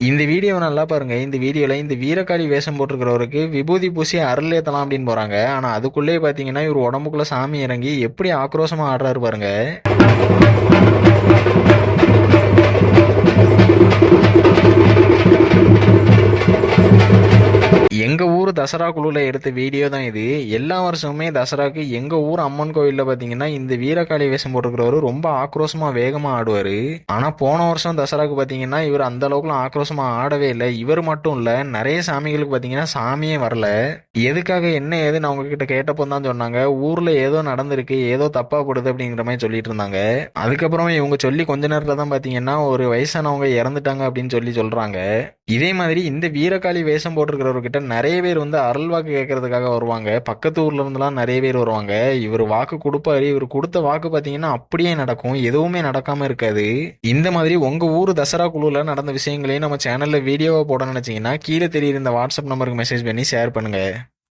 இந்த வீடியோவை நல்லா பாருங்க. இந்த வீடியோல இந்த வீரகாளி வேஷம் போட்டிருக்கிறவருக்கு விபூதி பூசி அருள் ஏத்தலாம் அப்படின்னு போறாங்க. ஆனா அதுக்குள்ளே பாத்தீங்கன்னா இவர் உடம்புக்குள்ள சாமி இறங்கி எப்படி ஆக்ரோஷமா ஆடுறாரு பாருங்க. எங்க ஊர் தசரா குழுல எடுத்த வீடியோ தான் இது. எல்லா வருஷமுமே தசராக்கு எங்க ஊர் அம்மன் கோவில்ல பாத்தீங்கன்னா இந்த வீரகாளி வேஷம் போட்டுக்கிறவரு ரொம்ப ஆக்ரோஷமா வேகமா ஆடுவாரு. ஆனா போன வருஷம் தசராக்கு பாத்தீங்கன்னா இவர் அந்த அளவுக்குலாம் ஆக்ரோஷமா ஆடவே இல்லை. இவர் மட்டும் இல்ல, நிறைய சாமிகளுக்கு பாத்தீங்கன்னா சாமியே வரல. எதுக்காக என்ன ஏது நான் உங்ககிட்ட கேட்டப்போ தான் சொன்னாங்க, ஊர்ல ஏதோ நடந்திருக்கு, ஏதோ தப்பா படுது அப்படிங்கிற மாதிரி சொல்லிட்டு இருந்தாங்க. அதுக்கப்புறம் இவங்க சொல்லி கொஞ்ச நேரத்துல தான் பாத்தீங்கன்னா ஒரு வயசானவங்க இறந்துட்டாங்க அப்படின்னு சொல்றாங்க. இதே மாதிரி இந்த வீரகாளி வேஷம் போட்டிருக்கிறவர்கிட்ட நிறைய பேர் வந்து அருள் வாக்கு கேட்கறதுக்காக வருவாங்க. பக்கத்து ஊர்ல இருந்துலாம் நிறைய பேர் வருவாங்க. இவர் வாக்கு கொடுப்பாரு. இவர் கொடுத்த வாக்கு பாத்தீங்கன்னா அப்படியே நடக்கும், எதுவுமே நடக்காம இருக்காது. இந்த மாதிரி உங்க ஊர் தசரா குழுல நடந்த விஷயங்களையும் நம்ம சேனல்ல வீடியோவா போட நினைச்சீங்கன்னா கீழே தெரியுற இந்த வாட்ஸ்அப் நம்பருக்கு மெசேஜ் பண்ணி ஷேர் பண்ணுங்க.